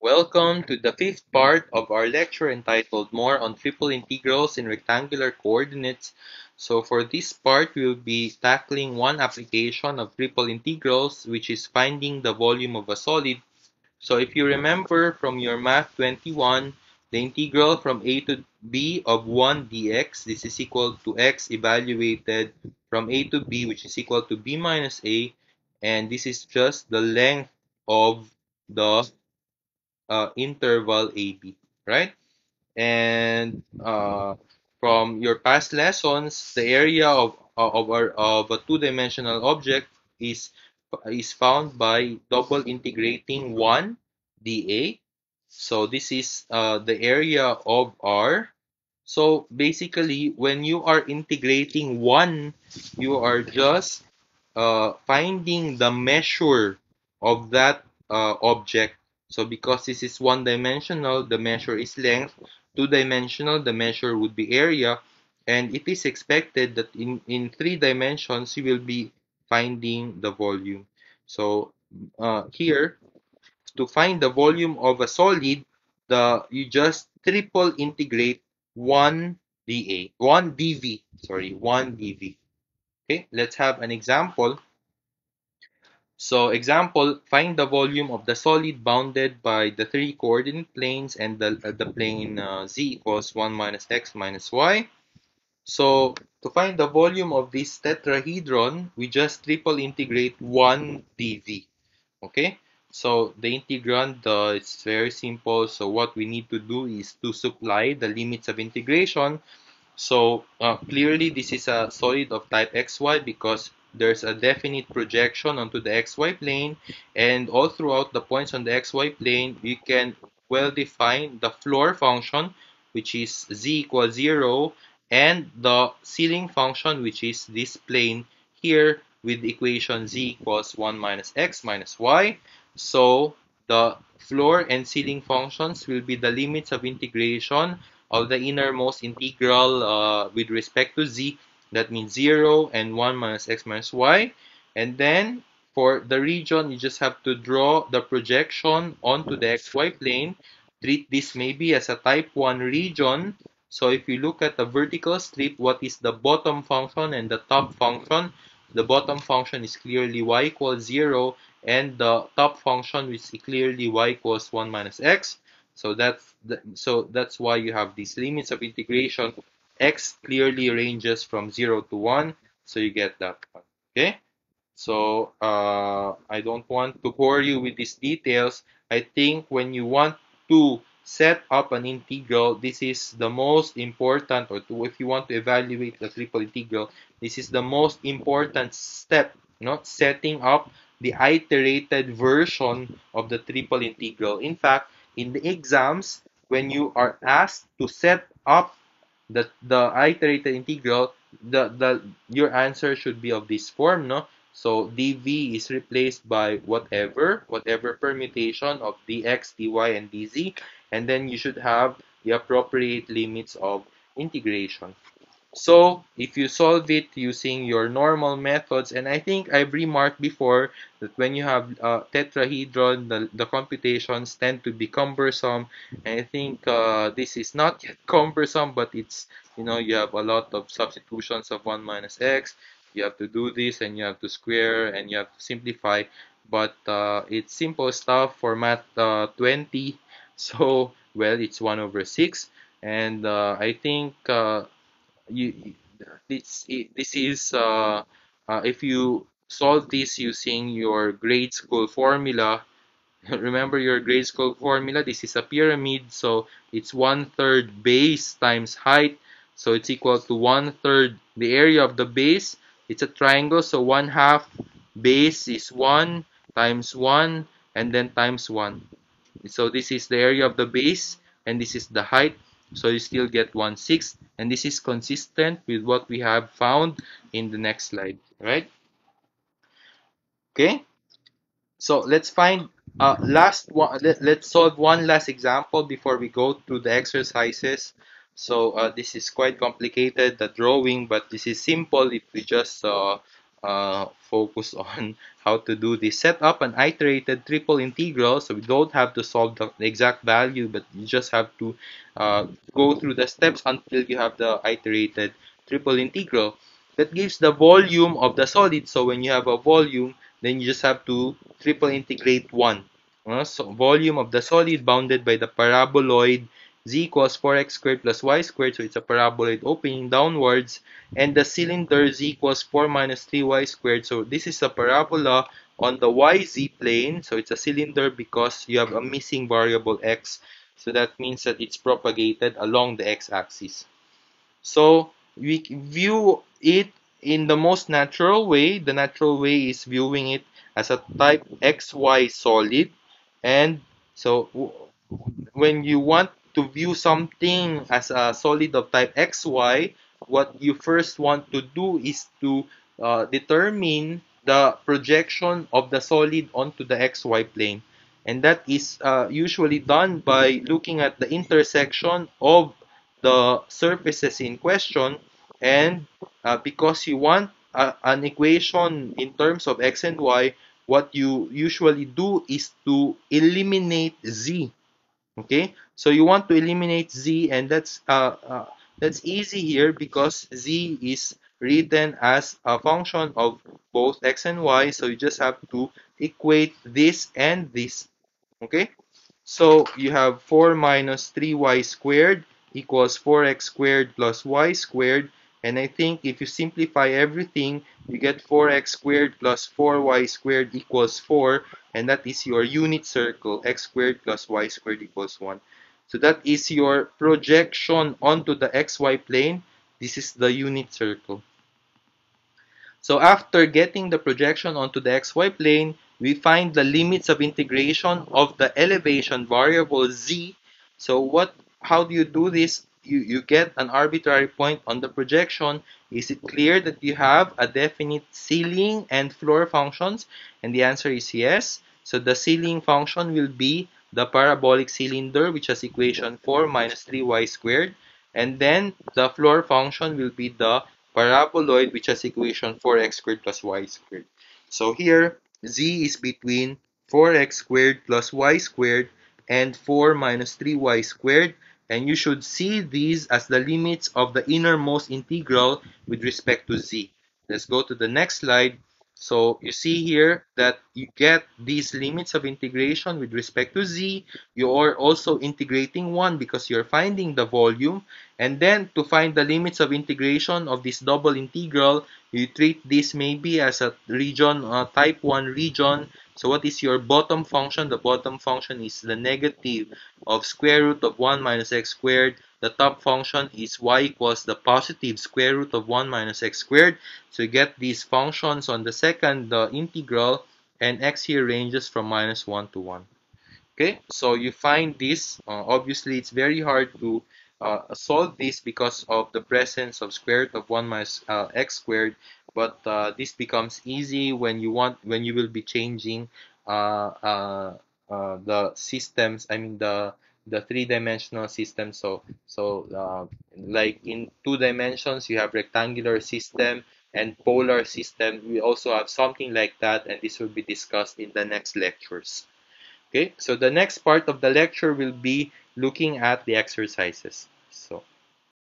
Welcome to the fifth part of our lecture entitled More on Triple Integrals in Rectangular Coordinates. So for this part, we will be tackling one application of triple integrals, which is finding the volume of a solid. So if you remember from your Math 21, the integral from a to b of 1 dx, this is equal to x evaluated from a to b, which is equal to b minus a, and this is just the length of the interval AB, right? And from your past lessons, the area of a two-dimensional object is found by double integrating 1 dA. So this is the area of R. So basically, when you are integrating 1, you are just finding the measure of that object. So because this is one-dimensional, the measure is length. Two-dimensional, the measure would be area. And it is expected that in three dimensions, you will be finding the volume. So here, to find the volume of a solid, you just triple integrate 1 dA, 1 dV, sorry, 1 dV. Okay, let's have an example. So example, find the volume of the solid bounded by the three coordinate planes and the plane z equals 1 minus x minus y. So to find the volume of this tetrahedron, we just triple integrate 1 dv. Okay, so the integrand is very simple. So what we need to do is to supply the limits of integration. So clearly this is a solid of type xy because there's a definite projection onto the xy plane, and all throughout the points on the xy plane we can well define the floor function, which is z equals 0, and the ceiling function, which is this plane here with the equation z equals 1 minus x minus y. So the floor and ceiling functions will be the limits of integration of the innermost integral with respect to z. That means 0 and 1 minus x minus y. And then for the region, you just have to draw the projection onto the xy plane. Treat this maybe as a type 1 region. So if you look at the vertical strip, what is the bottom function and the top function? The bottom function is clearly y equals 0, and the top function is clearly y equals 1 minus x. So that's why you have these limits of integration. X clearly ranges from 0 to 1, so you get that one. Okay? So I don't want to bore you with these details. I think when you want to set up an integral, this is the most important, or if you want to evaluate the triple integral, this is the most important step, setting up the iterated version of the triple integral. In fact, in the exams, when you are asked to set up the iterated integral, your answer should be of this form, no? So dv is replaced by whatever permutation of dx, dy, and dz, and then you should have the appropriate limits of integration. So if you solve it using your normal methods, and I think I've remarked before that when you have tetrahedron, the computations tend to be cumbersome. And I think this is not yet cumbersome, but it's, you have a lot of substitutions of 1 minus x. You have to do this, and you have to square, and you have to simplify. But it's simple stuff for math 20. So, well, it's 1 over 6. And I think you this is if you solve this using your grade school formula. Remember your grade school formula, this is a pyramid, so it's 1/3 base times height, so it's equal to 1/3 the area of the base. It's a triangle, so 1/2 base is 1 times 1 and then times 1. So this is the area of the base and this is the height. So you still get 1/6, and this is consistent with what we have found in the next slide, right? Okay, so let's find last one. Let's solve one last example before we go through the exercises. So this is quite complicated, the drawing, but this is simple if we just focus on how to do this. Set up an iterated triple integral, so we don't have to solve the exact value, but you just have to uh, go through the steps until you have the iterated triple integral. That gives the volume of the solid. So when you have a volume, then you just have to triple integrate one. So volume of the solid bounded by the paraboloid z equals 4x squared plus y squared. So it's a paraboloid opening downwards, and the cylinder z equals 4 minus 3y squared. So this is a parabola on the yz plane. So it's a cylinder because you have a missing variable x. So that means that it's propagated along the x-axis. So we view it in the most natural way. The natural way is viewing it as a type XY solid. And so when you want to view something as a solid of type XY, what you first want to do is to determine the projection of the solid onto the XY plane. And that is usually done by looking at the intersection of the surfaces in question, and because you want an equation in terms of x and y, what you usually do is to eliminate z. Okay, so you want to eliminate z, and that's easy here because z is written as a function of both x and y, so you just have to equate this and this. Okay, so you have 4 minus 3y squared equals 4x squared plus y squared. And I think if you simplify everything, you get 4x squared plus 4y squared equals 4. And that is your unit circle, x squared plus y squared equals 1. So that is your projection onto the xy plane. This is the unit circle. So after getting the projection onto the xy plane, we find the limits of integration of the elevation variable z. So how do you do this? You get an arbitrary point on the projection. Is it clear that you have a definite ceiling and floor functions? And the answer is yes. So the ceiling function will be the parabolic cylinder, which has equation 4 minus 3y squared. And then the floor function will be the paraboloid, which has equation 4x squared plus y squared. So here, z is between 4x squared plus y squared and 4 minus 3y squared. And you should see these as the limits of the innermost integral with respect to z. Let's go to the next slide. So you see here that you get these limits of integration with respect to z. You are also integrating 1 because you're finding the volume. And then to find the limits of integration of this double integral, you treat this maybe as a region, type 1 region. So what is your bottom function? The bottom function is the negative of square root of 1 minus x squared. The top function is y equals the positive square root of 1 minus x squared. So you get these functions on the second integral, and x here ranges from minus 1 to 1. Okay, so you find this. Obviously, it's very hard to solve this because of the presence of square root of 1 minus x squared. But this becomes easy when you will be changing the systems. I mean the three-dimensional system. Like in 2 dimensions, you have rectangular system and polar system. We also have something like that, and this will be discussed in the next lectures. Okay, so the next part of the lecture will be looking at the exercises. So